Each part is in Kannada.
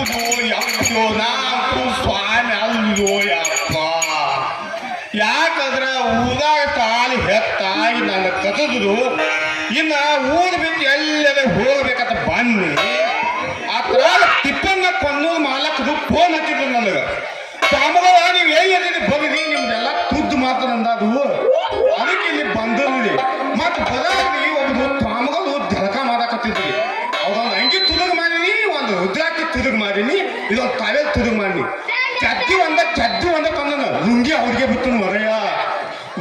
ಯಪ್ಪೋ ನಾಲ್ಕು ಸ್ವಾಮಿ ಅಲ್ಲೋ ಯಪ್ಪ. ಯಾಕಂದ್ರೆ ಊದಾಗ ತಾಳಿ ಹೆತ್ತಾಗಿ ನನ್ನ ಕಸದ್ರು ಇನ್ನ ಊರ್ ಬಿಟ್ಟು ಎಲ್ಲರ ಹೋಗ್ಬೇಕಂತ ಬನ್ನಿ ಆತರ ತಿಪ್ಪನ್ನ ಕೊಂದು ಮಾಲಕರು ಫೋನ್ ಹಚ್ಚಿದ್ರು ನನಗ. ತಾಮಗಳ ನೀವು ಎಲ್ಲಿ ಬರೀ ನಿಮ್ದೆಲ್ಲ ತುದ್ದು ಮಾತ್ರ ನಂದದು ಅದಕ್ಕೆ ಇಲ್ಲಿ ಬಂದಿರಲಿ ಮತ್ತೆ ಬರೀ ಒಂದು ತಾಮಗಳು ಜಳಕ ಮಾಡಕತ್ತಿದ್ರಿ. ಅವ್ರೊಂದು ಅಂಗಿ ತುದುಗ್ ಮಾಡೀನಿ, ಒಂದು ರುದ್ರಾಕ್ಷಿ ತುದುಗ್ ಮಾಡೀನಿ, ಇದೊಂದು ಕಾವೇಲ್ ತುದುಗ್ ಮಾಡೀನಿ. ಚಡ್ಡಿ ಒಂದ ತಂದನು ಲುಂಗಿ ಅವ್ರಿಗೆ ಬಿತ್ತು ಮರೆಯ.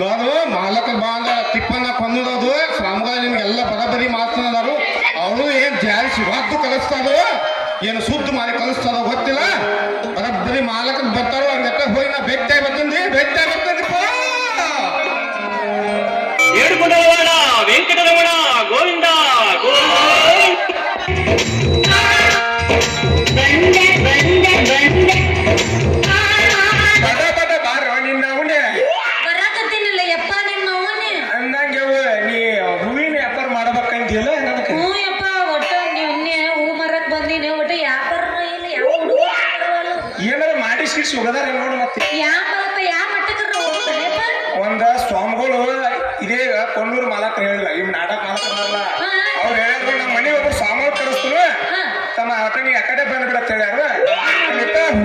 ನಾನು ಮಾಲಕ ಬಾಂಧ ತಿಪ್ಪನ್ನ ಕೊಂದದು ಸ್ವಾಮಿಗಳು ನಿಮ್ಗೆಲ್ಲ ಬರಬರಿ ಮಾತನಾಡರು. ಅವರು ಏನ್ ಜಾರಿ ಶಿವಾದ್ದು ಕಲಿಸ್ತಾರೋ ಏನು ಸುದ್ದು ಮಾಡಿ ಕಲಿಸ್ತಾರೋ ಗೊತ್ತಿಲ್ಲ. ಬರಬ್ಬರಿ ಮಾಲಕನ್ ಬರ್ತಾರೋ ಅವ್ರಿಗೆ ಹೋಗಿ ನಾ ಬೆಟ್ಟ ಬರ್ತಂದ್ರಿ ಏಡುಕೊಂಡರಮಣ ವೆಂಕಟರಮಣ ಗೋವಿಂದ ಬಾರೋ ನಿನ್ನ ಅವನೇ ಬರಾಕತ್ತೀನಿಲ್ಲ ಯಪ್ಪ ನಿಮ್ಮ ಅವನೇ ಅಂದಂಗೆ ನೀ ಹೂವಿನ ವ್ಯಾಪಾರ ಮಾಡ್ಬೇಕಂತಿಲ್ಲ. ಹ್ಞೂ ಯಪ್ಪ ಒಟ್ಟು ನಿನ್ನೆ ಹೂ ಮರಕ್ ಬಂದೀನಿ. ಒಟ್ಟು ವ್ಯಾಪಾರ ಇಲ್ಲ, ಯಾವ ಹುಡುಗರು ಏನಾರ ಮಾಡಿ ಸಿಡ್ಸಿ ಹೋಗದಾರ ನೋಡು. ಮತ್ತೆ ಯಾಕಪ್ಪ ಯಾವ ಮಟ್ಟಕ್ರ ಹೋಗ್ತಾನೆಪ್ಪ? ಒಂದ ಸ್ವಾಮಿಗಳು ಇದೇ ಕೊಣ್ಣೂರು ಮಾಲಕ ಹೇಳಿಲ್ಲ, ಇವ್ ನಾಟಕ ಮಾಲಕರಲ್ಲ. ಅವ್ರು ಹೇಳಿದ್ರು ನಮ್ಮ ಮನೆ ಒಬ್ರು ಸ್ವಾಮಿಗಳು ಕರೆಸ್ತರು ತಮ್ಮ ಆತನಿ ಆ ಕಡೆ ಬಂದ್ಬಿಡತ್ ಹೇಳ್ಯಾರ.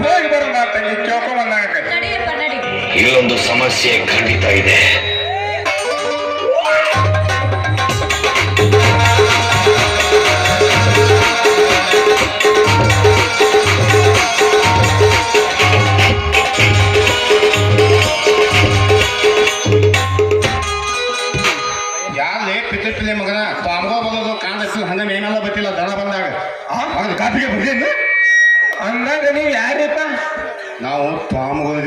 ಹೋಗಿ ಬರೋಣ ಆತನಿ ಕೇಳ್ಕೊಂಡ್ ಬಂದಾಗ ನಡಿಯಪ್ಪ ನಡಿ. ಇಲ್ಲೊಂದು ಸಮಸ್ಯೆ ಖಂಡಿತ ಇದೆ. ಯಾರೇ ಪಿತೃ ಮಗನ ಸ್ವಾಮಿಗಳು ಬರೋದು ಕಾಂದ ಹಂಗ ಮೇನೆಲ್ಲ ಬತ್ತಿಲ್ಲ ದನ ಬಂದಾಗ ಅವ್ರ ಕಾಪಿಗೆ ಬಂದೇನು ಅಂದಾಗ ನೀವು ಯಾರಪ್ಪ? ನಾವು ಸ್ವಾಮಿಗಳು.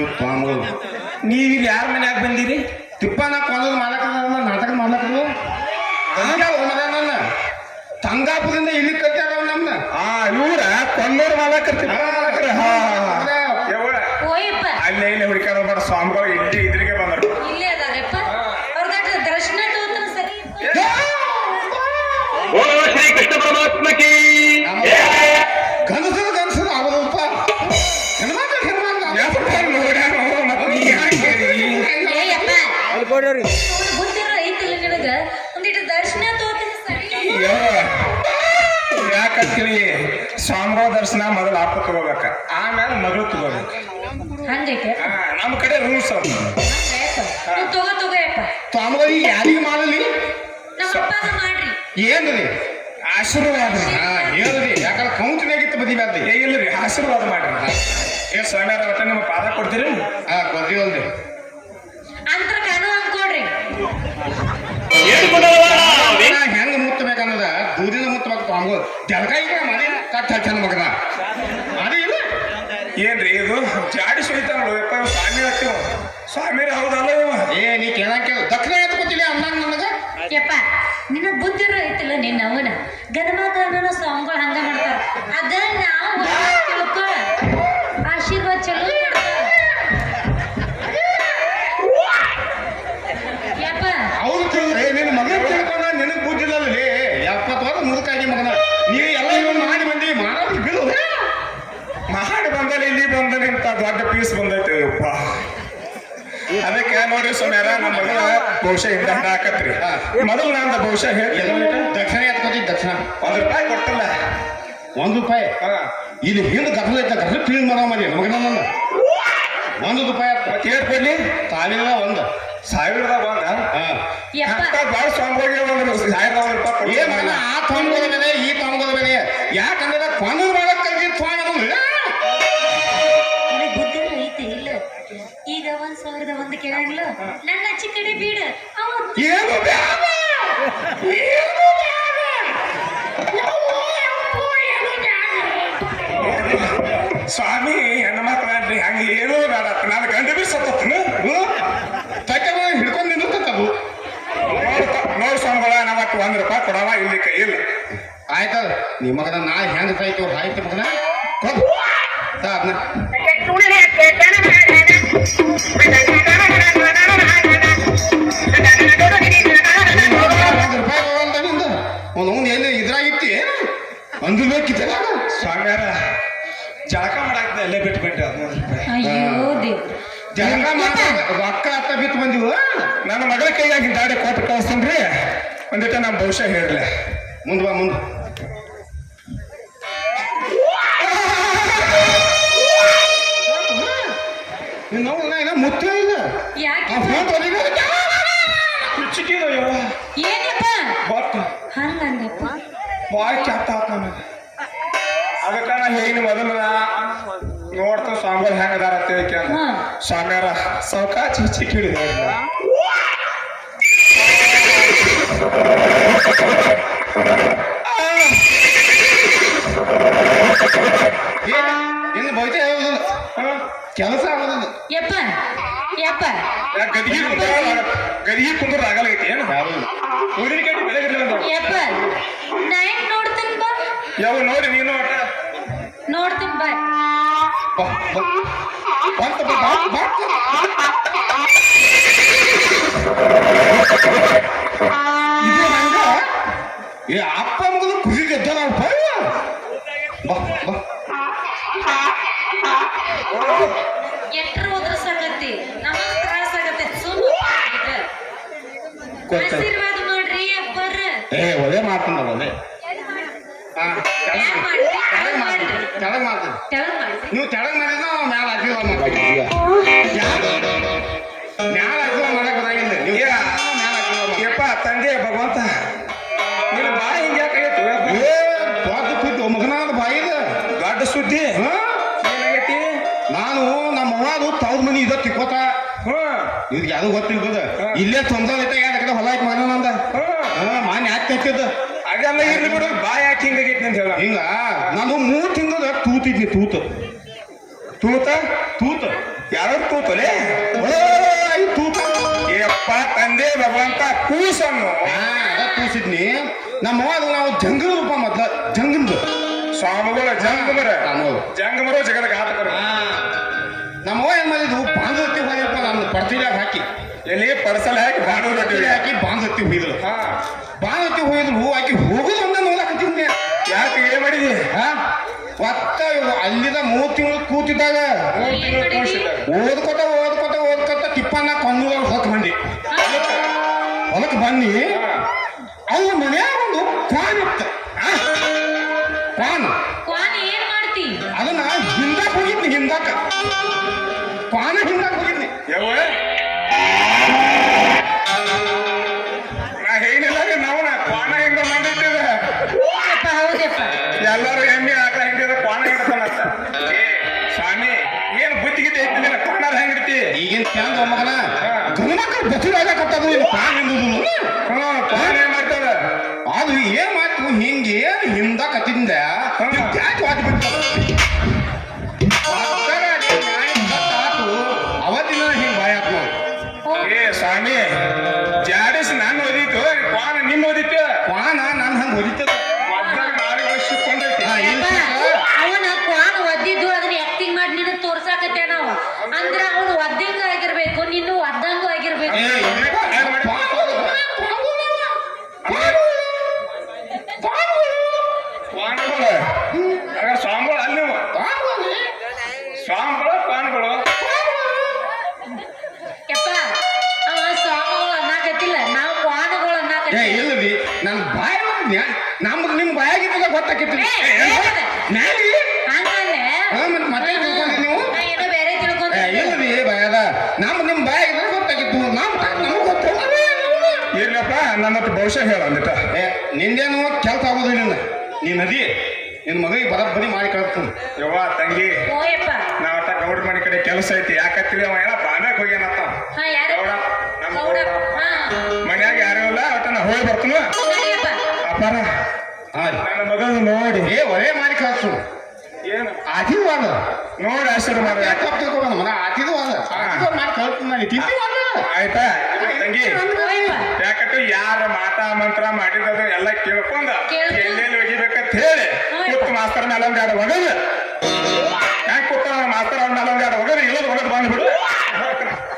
ನೀವು ಇಲ್ಲಿ ಯಾರ ಮನ್ಯಾಗ ಬಂದಿರಿ? ತಿಪ್ಪನ ಕೊಂದದ ಮಾಲಕ ನಾಟಕ ಮಾಡ್ಲಕ್ಕದು ನನ್ನ ತಂಗಾಪುರದಿಂದ ಇಲ್ಲಿ ಕಟ್ಟಾರ ನಮ್ನ. ಇವ್ರ ಕೊಂದೂರು ಮಾಲಕರ್ತಿ ಓಯಪ್ಪ ಅಲ್ಲೇ ಇಲ್ಲಿ ಹುಡುಕಾರ ಬೇಡ ಸ್ವಾಮಿಗಳು ಇಲ್ಲಿ ಇದ್ರಿಗೆ ಬಂದರು. ಇಲ್ಲೇ ಅದಾರಪ್ಪ. ಅವ್ರದಾಟ ದರ್ಶನ ತಗೋತಾನ ಸರಿ. ಓ ಶ್ರೀ ಕೃಷ್ಣ ಪರಮಾತ್ಮಕಿ ಗನಸದ ಅವರಪ್ಪ ಬುದ್ಧಿರ ಐತಿಲ್ಲ ನಿನಗ ಒಂದಿಟ್ಟು ದರ್ಶನ ತಗೋತಾನ ಸರಿ. ಯಾಕಂತೇಳಿ ಸ್ವಾಮಿಗಳ ದರ್ಶನ ಮೊದಲು ಅಪ್ಪ ತಗೋಬೇಕ, ಆಮೇಲೆ ಮಗಳು ತಗೋಬೇಕು. ಹಂಗೈತೆ ನಮ್ಮ ಕಡೆ ರೂಲ್ಸ್ ತಗೋಯಪ್ಪ. ಸ್ವಾಮಿಗಳು ಯಾರಿಗೆ ಮಾಡಲಿ? ನಮ್ಮ ಅಪ್ಪಾಗ ಮಾಡ್ರಿ. ಏನ್ರಿ ಆಶೀರ್ವಾದ ಹೇಳ್ರಿ. ಯಾಕಂದ್ರೆ ಕೌಂಟಿನಾಗಿತ್ತು ಬದಿಬ್ಯಾರ್ದು ಇಲ್ಲರಿ, ಆಶೀರ್ವಾದ ಮಾಡ್ರಿ. ಸ್ವಾಮಿಯಾರ ಒಟ್ಟ ನಿಮ್ಮ ಪಾದ ಕೊಡ್ತೀರಿ? ಕೊಡ್ತೀವಲ್ರಿ. ಅಂತರ ಕಾನು ಅನ್ಕೊಡ್ರಿ. ಹೆಂಗ ಮುತ್ತಬೇಕನ್ನೋದ ದೂರಿನ ಮುತ್ತಬೇಕು. ಸ್ವಾಮಿಗಳು ಜಲಕಾಯಿ ಮಾಡಿ ಕಟ್ ಹಚ್ಚನ ಮಗನ ಮಾಡಿ ಇಲ್ಲ ಏನ್ರಿ ಇದು ಜಾಡಿ ಸುಳಿತಾನ ಸ್ವಾಮಿ ಹತ್ತಿವ ಸ್ವಾಮಿ ಹೌದಲ್ಲ ಇವ. ನೀ ಕೇಳಕ್ಕೆ ದಕ್ಷಿಣ ಎತ್ಕೊತಿಲ್ಲ ಅನ್ನಂಗ ನನಗ. ಯಪ್ಪ ನಿನ್ನ ಬುದ್ಧಿರ ಐತಿಲ್ಲ ನಿನ್ನ ಅವನ ಗಣಮಗನ ಸ್ವಾಮಿಗಳು ಹಂಗ ಮಾಡ್ತಾರ. ಅದ ನಾವು ತಿಳ್ಕೊ ಆಶೀರ್ವಾದ ಚಲೋ ಯಪ್ಪ. ಅವ್ರು ನಿನ್ನ ಮಗನ ತಿಳ್ಕೊಂಡ ನಿನಗ್ ಬುದ್ಧಿಲ್ಲಲ್ಲಿ 70 ವರ್ಷ ಮುದುಕಾಗಿ ಮಗನ ನೀ ಎಲ್ಲ ಇವನ್ ಮಾಡಿ ಬಂದಿ ಮಾರಾಟ ಬಿಡು ಮಾಡಿ ಬಂದಲ್ಲಿ ಇಲ್ಲಿ ಬಂದ ನಿಂತ ದೊಡ್ಡ ಪೀಸ್ ಬಂದೈತೆ ಅಪ್ಪ. ಅದಕ್ಕೆ ನೋಡಿ ಸ್ವಾಮ್ಯಾರ ನಮ್ಮ ಮಗಳ ಬಹುಶಃ ಹಿಂದ ಹಾಕತ್ರಿ. ಮೊದಲು ನಂದ ಬಹುಶಃ ದಕ್ಷಿಣ ಎತ್ಕೊತಿ ದಕ್ಷಿಣ ₹1 ಕೊಟ್ಟಲ್ಲ. ₹1 ಇಲ್ಲಿ ಹಿಂದ ಗದ್ದಲ ಐತ ಗದ್ದಲ ಕ್ಲೀನ್ ಮಾಡೋ ಮಾಡಿ ಮಗನ ₹1 ಹೇಳ್ಕೊಡ್ಲಿ. ತಾಲಿಲ್ಲ 1,000 ಭಾಳ ಸ್ವಾಮಿಗಳಿಗೆ ₹1,000 ಏನ್ ಮಗನ ಆ ತೊಂಬದ ಮೇಲೆ ಈ ತೊಂಬದ ಮೇಲೆ ಯಾಕಂದ್ರೆ ಕೊಂದು ಮಾಡಕ್ ಕಲ್ತಿ ಸ್ವಾಮಿ ಬುದ್ಧಿರ ಐತಿ ಇಲ್ಲ. ಈಗ 1,000 ಕೇಳಂಗಿಲ್ಲ ನನ್ನ ಅಚ್ಚಿ ಕಡೆ ಬೀಡ ಏನು ಸ್ವಾಮಿ ಹೆಣ್ಣು ಮಕ್ಕಳ್ರಿ ಹಂಗೆ ಏನೂ ಬೇಡ. ನಾನು ಗಂಡು ಬಿ ಸತ್ತನು ತಕ್ಕ ಹಿಡ್ಕೊಂಡು ನಿಂದಿರ್ತವು ನೋಡ್ ಸ್ವಾಮಿಗಳ ನಾವತ್ತು ₹1 ಕೊಡವ ಇಲ್ಲಿ ಕೈ ಇಲ್ಲ. ಆಯ್ತದ ನಿಮ್ಮ ಮಗನ ನಾ ಹೆಂಗ್ ಸಾಯ್ತು ಆಯ್ತು ಮಗನ ಅದನ್ನ ಒಂದು ಎಲ್ಲಿ ಇದ್ರಾಗಿತ್ತಿ ಅಂದು ಬೇಕಿತ್ತಲ್ಲ ಸ್ವಾಮ್ಯಾರ ಜಳಕ ಮಾಡಾಕ್ದೆ ಅಲ್ಲೇ ಬಿಟ್ಬಿಟ್ಟೆ 15 ರೂಪಾಯಿ. ಅಯ್ಯೋ ದೇವ್ ಜಳಕ ಮಾಡ್ದಾಗ ರೊಕ್ಕ ಹತ್ತ ಬಿತ್ತು ಬಂದಿವು. ನನ್ನ ಮಗಳ ಕೈಯಾಗಿ ದಾಡಿ ಕೊಟ್ಟು ಕಳಿಸ್ತೇನ್ರಿ. ಒಂದಿಟ ನಮ್ಮ ಭವಿಷ್ಯ ಹೇಳಲೆ. ಮುಂದೆ ಬಾ ಮುಂದೆ. ನೀನು ಮುತ್ತ ಇಲ್ಲ ಯಾಕೆ ಚಿಕ್ಕಿದಯ್ಯೋ ಏನಪ್ಪ ಬಟ್ ಹಂಗಂದಪ್ಪ ಬಾಯ್ ಕೆಟ್ಟ ಆತ ನನಗೆ. ಅದಕ್ಕೆ ನಾ ಹೇಗಿನ ಮೊದಲು ನೋಡ್ತಾ ಸ್ವಾಮಿಗಳು ಹೆಂಗದಾರ ಅಂತ ಹೇಳ್ಕೆ ಹಾ ಸ್ವಾಮ್ಯಾರ ಸಾವ್ಕಾಚಿ ಚಿಕ್ಕಿ ಹಿಡಿದ ಇನ್ನು ಭವಿಷ್ಯ ಹೇಳೋದಿಲ್ಲ, ಕೆಲಸ ಆಗೋದಿಲ್ಲ. ಯಪ್ಪ ಯಪ್ಪ ಗದಿಗೆ ಕುಂದ್ರ ಆಗಲಾಗೈತಿ ಏನು ಊರಿನ ಕಟ್ಟಿ ಬೆಳಗಿರ್ಲಿಲ್ಲ ಯಪ್ಪ ನಾ ಹೆಂಗ್ ನೋಡ್ತೀನಿ ಬಾ ಯಾವ ನೋಡಿ ನೀನು ಒಟ್ಟ ನೋಡ್ತೀನಿ ಬಾ ಇದು ಹಂಗ ಏ ಅಪ್ಪ ಮಗದು ಖುಷಿ ಗೆದ್ದ ನಾವು ಎಟ್ರ ಒದ್ರಸಾಗತ್ತಿ ನಮಗ್ ತ್ರಾಸ ಆಗತ್ತೆ ಸುಮ್ಮ ಆಶೀರ್ವಾದ ಮಾಡ್ರಿ ಅಪ್ಪರ ಏ ಒಳ್ಳೆ ಮಾಡ್ತೀನಿ ಒಳ್ಳೆ ಯಾಕ್ ಮಾಡ್ರಿ ತೆಳಗ್ ಮಾಡ್ತೀನಿ ತೆಳಗ್ ಮಾಡ್ತೀನಿ. ತೆಳಗ್ ಮಾಡ್ರಿ ನೀವು ತೆಳಗ್ ಮಾಡಿದ್ರೆ ನಾವು ಮ್ಯಾಲ ಆಶೀರ್ವಾದ ಮಾಡ್ತೀವಿ. ಮ್ಯಾಲ ಆಶೀರ್ವಾದ ಮಾಡಕ್ ಬರಂಗಿಲ್ಲ ನೀವು ಮ್ಯಾಲ ಆಶೀರ್ವಾದ ಮಾಡಿ. ಯಪ್ಪ ತಂದೆ ಭಗವಂತ ನಿನ್ನ ಬಾಯಿ ಹಿಂಗೆ ಯಾಕಾಗೈತು ಏ ದೊಡ್ಡ ಸುದ್ದಿ ಮಗನಾದ ಬಾಯಿದ ದೊಡ್ಡ ಸುದ್ದಿ ಏನಾಗೈತಿ ನಾನು ನಮ್ಮ ಅವ್ವಾದು ತವ್ರ ಮನಿ ಇದ ತಿಕ್ಕೋತ ಇದು ಯಾವ್ದು ಗೊತ್ತಿಲ್ಬದ ಇಲ್ಲೇ ತೊಂದ್ರೆ ಯಾರ ಕಡೆ ಹೊಲ ಐತಿ ಮಗನ ನಂದ ಮಾನ್ಯ ಹಾಕ್ತಿದ್ದ ಅದೆಲ್ಲ ಇರ್ಲಿ ಬಿಡು ಬಾಯಿ ಯಾಕೆ ಹಿಂಗಾಗೈತಿ ಅಂತ ಹೇಳ ಹಿಂಗ ನಾನು 3 ತಿಂಗಳ ತೂತಿದ್ನಿ ತೂತ ತೂತ ಯಾರು ತೂತಲೆ ತೂತ ಏಪ್ಪ ತಂದೆ ಭಗವಂತ ಕೂಸನ್ನು ಅದ ತೂಸಿದ್ನಿ ನಮ್ಮ ಅವ್ವಾದು ನಾವು ಜಂಗಲ್ ರೂಪ ಮೊದ್ಲ ಜಂಗಂದು ಸ್ವಾಮಿಗಳ ಜಂಗಮರ ಜಗದ ಘಾತಕರ ನಮ್ಮವ್ವ ಏನ್ ಮಾಡಿದ್ವು ಬಾಂಧವತ್ತಿ ಹೋಗಿಪ್ಪ ನಾನು ಪಡ್ತಿಲಾಗ ಹಾಕಿ ಎಲ್ಲಿ ಪರ್ಸಲ್ ಹಾಕಿ ಬಾಣೂರು ಪಡ್ತಿಲಿ ಹಾಕಿ ಬಾಂಧವತ್ತಿ ಹೋಗಿದ್ರು ಹಾ ಬಾಂಧವತ್ತಿ ಹೋಗಿದ್ರು ಆಕಿ ಹೋಗುದು ಒಂದ ನೋಡಕತ್ತಿದ್ದೆ ಯಾಕೆ ಏನ್ ಮಾಡಿದಿ ಒತ್ತ ಅಲ್ಲಿದ 3 ತಿಂಗಳು ಕೂತಿದ್ದಾಗ ಓದ್ಕೊತ ತಿಪ್ಪನ್ನ ಕೊಂದೂರ ಹೊತ್ತು ಬಂದಿ ಹೊಲಕ್ಕೆ ಬನ್ನಿ ಅವ್ರ ಮನ್ಯಾಗ ಒಂದು ಕ್ವಾನ್ ಇತ್ತು ಕ್ವಾನ್ ಏನ್ ಮಾಡ್ತಿ ಅದನ್ನ ಹಿಂದಕ್ಕೆ ಹೋಗಿದ್ನಿ ಕ್ವಾನ ಹಿಂದಕ್ಕೆ ಹೋಗಿದ್ನಿ ಯಾವ ನಾ ಏನಿಲ್ಲ ನಾವು ಕ್ವಾಣ ಹಿಂಗ ಮಾಡಿದ್ದೇವೆ ಯಪ್ಪ ಹೌದಪ್ಪ ಎಲ್ಲರೂ ಎಮ್ಮೆ ಆಕಳ ಹಿಂದಿದ ಕ್ವಾಣ ಹಿಡ್ತಾನಂತ ಏ ಸ್ವಾಮಿ ಏನ್ ಬುತ್ತಿಗಿದ್ದೆ ಐತಿ ನೀನು ಕ್ವಾಣಾರ ಹೆಂಗಿರ್ತಿ ಈಗಿನ ಚಂದ ಮಗನ ಗಣಮಕ್ಕಳು ಬಸಿರಾಗತ್ತದು ಇದು ಕ್ವಾನ್ ಹಿಂದುದು ಕ್ವಾಣ ಏನ್ ಮಾಡ್ತಾರ ಅದು ಏನ್ ಮಾಡ್ತು ಹಿಂಗೆ ಹಿಂದ ಕತ್ತಿಂದ ಯಾಕೆ ವಾದಿ ಬಿಟ್ಟು ಅವತ್ತಿನ ಹಿಂಗ್ ಭಯ ಆತ್ ನಾವು ಏ ಸ್ವಾಮಿ ಜಾಡಿಸ್ ನಾನು ಓದಿತ್ತು ಕ್ವಾಣ ನಿನ್ನ ಓದಿತ್ತು ಕ್ವಾನ ನಾನು ಹಂಗೆ ಹೊಡಿತದ ಮದ್ದಾಗ ನಾಳೆಗಳು ಸಿಕ್ಕೊಂಡೈತಿ ಅವನ ಕ್ವಾನ್ ಒದ್ದಿದ್ದು ಅದನ್ನ ಆಕ್ಟಿಂಗ್ ಮಾಡಿ ನಿನ್ನ ತೋರ್ಸಾಕತ್ತೆ ನಾವು ಅಂದ್ರ ಅವನು ಒದ್ದಂಗ ಆಗಿರ್ಬೇಕು ನಿನ್ನ ಒದ್ದಂಗೂ ಆಗಿರ್ಬೇಕು ಸ್ವಾಮಿಗಳು ಅಲ್ಲಿ ಸ್ವಾಮಿಗಳು ಕ್ವಾನ್ಗಳು ಯಪ್ಪ ಅವ ಸ್ವಾಮಿಗಳು ಅನ್ನಕತ್ತಿಲ್ಲ ನಾವು ಕ್ವಾನ್ಗಳು ಏ ಅನ್ನಕತ್ತಿಲ್ಲ ಇಲ್ಲದಿ ನನ್ನ ಬಾಯ ನಮ್ದು ನಿಮ್ ಬಾಯಾಗಿದ್ದಾಗ ಗೊತ್ತಾಕಿತ್ತು ಹಂಗಲ್ಲೇ ಮತ್ತೆ ತಿಳ್ಕೊಂಡಿ ನೀವು ನಾ ಏನೋ ಬೇರೆ ತಿಳ್ಕೊಂಡ ಇಲ್ಲದಿ ಭಯದ ನಮ್ದು ನಿಮ್ ಬಾಯಾಗಿದ್ದಾಗ ಗೊತ್ತಾಗಿತ್ತು ನಮ್ಗೆ ಗೊತ್ತಿಲ್ಲ ಇರ್ಲಪ್ಪ ನನ್ನ ಹತ್ರ ಭವಿಷ್ಯ ಹೇಳ ಅಂದಿಟ್ಟ ನಿಂದೇನು ಕೆಲಸ ಆಗೋದು ನೀನ್ ನದಿ ನಿನ್ ಮಗಳಿಗೆ ಬರಬ್ಬರಿ ಮಾಡಿ ಕಳ್ತೀನಿ ಯವ್ವ ತಂಗಿ ಓಯಪ್ಪ ನಾವ್ ಅಟ್ಟ ಗೌಡ್ರ ಮನೆ ಕಡೆ ಕೆಲಸ ಐತಿ ಯಾಕತ್ತಿರಿ ಅವ ಎಲ್ಲ ಬಾಮ್ಯಾಗ ಹೋಗ್ಯಾನತ್ತ ಹಾ ಯಾರು ಗೌಡ ನಮ್ಮ ಗೌಡ ಹಾ ಮನ್ಯಾಗ ಯಾರು ಇಲ್ಲ ಒಟ್ಟ ನಾ ಹೋಗಿ ಬರ್ತೀನಿ ನಡಿಯಪ್ಪ ಅಪ್ಪಾರ ನನ್ನ ಮಗನ ನೋಡಿ ಏ ಒಳ್ಳೆ ಮಾಡಿ ಕಳ್ಸು ಏನು ಆಶೀರ್ವಾದ ನೋಡಿ ಆಶೀರ್ವಾದ ಮಾಡಿ ಯಾಕೆ ತಗೋಬಂದ ಮನ ಆಶೀರ್ವಾದ ಮಾಡಿ ಕಳ್ತೀನಿ ನಾನು ತಿಂತಿ ಆಯ್ತಾ ತಂಗಿ ಓಯಪ್ಪ ಯಾಕಂದ್ರೆ ಯಾರ ಮಾಟ ಮಂತ್ರ ಮಾಡಿದ್ದು ಎಲ್ಲ ಕೇಳ್ಕೊಂಡ ಕೇಳ್ಕೊಂಡ್ ಎಲ್ಲೆಲ್ಲಿ ಒಗಿಬೇಕಂತ ಹೇಳಿ ಕೂತ್ ಮಾಸ್ತರ್ ಮೇಲೆ ಒಂದ್ ಎರಡು ಒಗದು ಯಾಕೆ ಕೂತ ಮಾಸ್ತರ್ ಅವ್ರ ಮೇಲೆ ಒಂದ್ ಎರಡು ಒಗದು ಇಲ್ಲದ ಒಗದು ಬಂದ್ಬಿಡು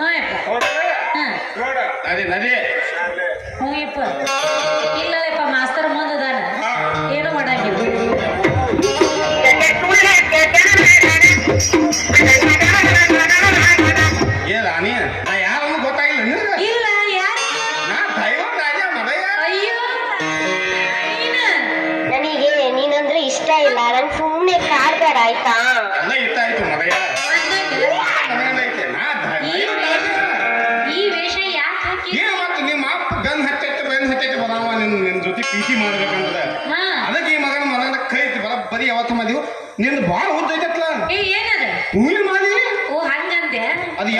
ಹಾ ಯಪ್ಪ ಹೌದಾ ಹಾ ನೋಡ ನದಿ ನದಿ ಹ್ಞೂ ಯಪ್ಪ ಇಲ್ಲಪ್ಪ ಮಾಸ್ತರ್ ಮುಂದದಾನ ಏನು ಮಾಡಂಗಿಲ್ಲ ಎಲ್ಲ ಇತ್ತಾಯ್ತು ಮಗಯ್ಯ ಅಂದಂಗ ಐತೆ ನಾ ಈ ವೇಷ ಯಾಕೆ ಹಾಕಿ ಏನು ಮತ್ತೆ ನಿಮ್ಮ ಅಪ್ಪ ಬೆನ್ ಹತ್ತೈತೆ ಬರಾವ ನಿನ್ನ ಜೊತೆ ಪ್ರೀತಿ ಮಾಡ್ಬೇಕಂದ್ರೆ ಹಾ ಅದಕ್ಕೆ ಈ ಮಗನ ಕೈ ಬರೀ ಯಾವತ್ತು ಮಾಡಿವು ನಿಂದು ಭಾಳ ಉದ್ದೈತಲ್ಲ ಏ ಏನದ ಹೂವಿನ ಮಾಡಿ ಓ ಹಂಗಂದೆ ಅದು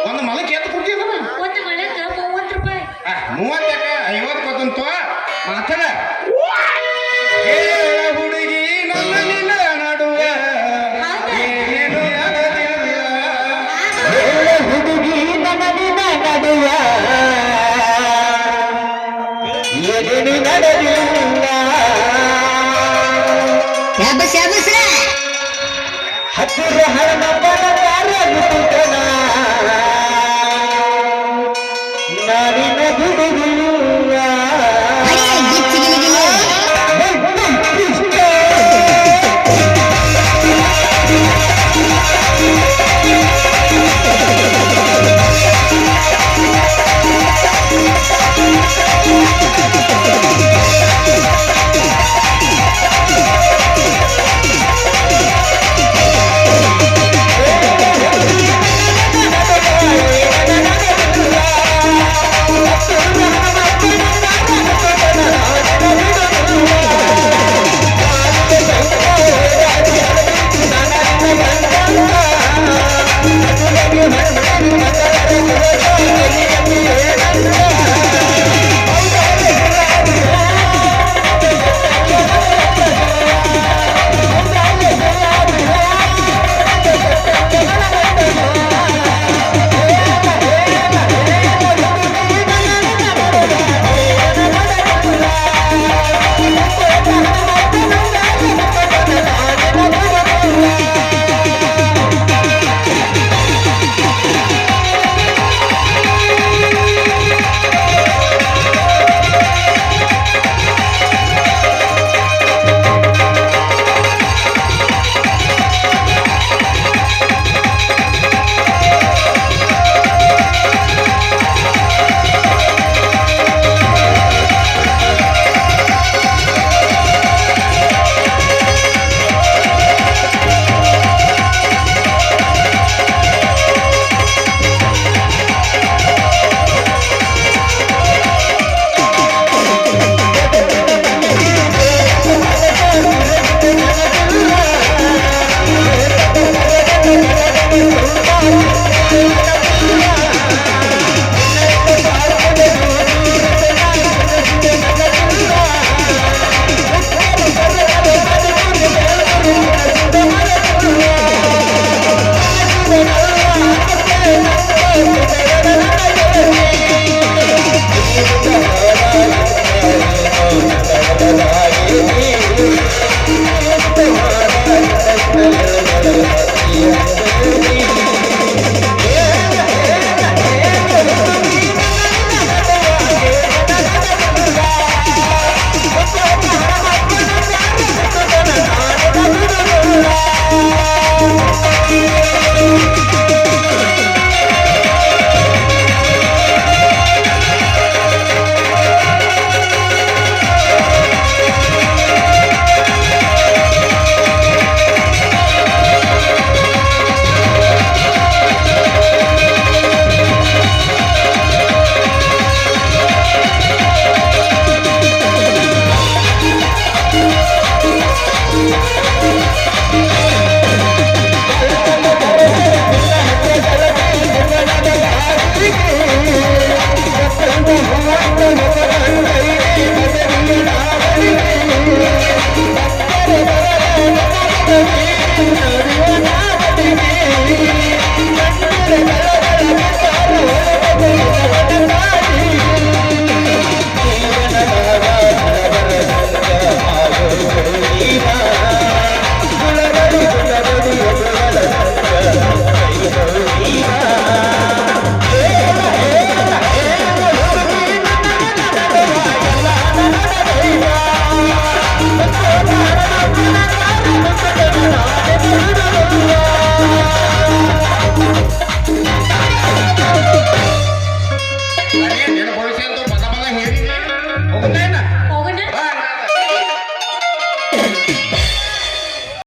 ಒಂದು ಮಲಕ್ಕೆ ಎತ್ತು ಕೊಡ್ತೀಯ ಒಂದು ಮಳೆಗ 30 ರೂಪಾಯಿ 30 ಯಾಕೆ 50 ಕೊತ್ತಂತ ಮಾತಾಡ ಹುಡುಗಿ ನನ್ನ ನಿನ್ನ ನಡುವೆ ಏನೇನು ಆಗದಿಲ್ಲ. ಹುಡುಗಿ ನನಗಿನ ನಡುವ ಎದುರು ನಡೆದಿಲ್ಲ ಹತ್ತಿರ ಹಣ ಬರಗಾರನ ನಾನಿನ ಬಿಡುವಿಲ್ಲ Yeah.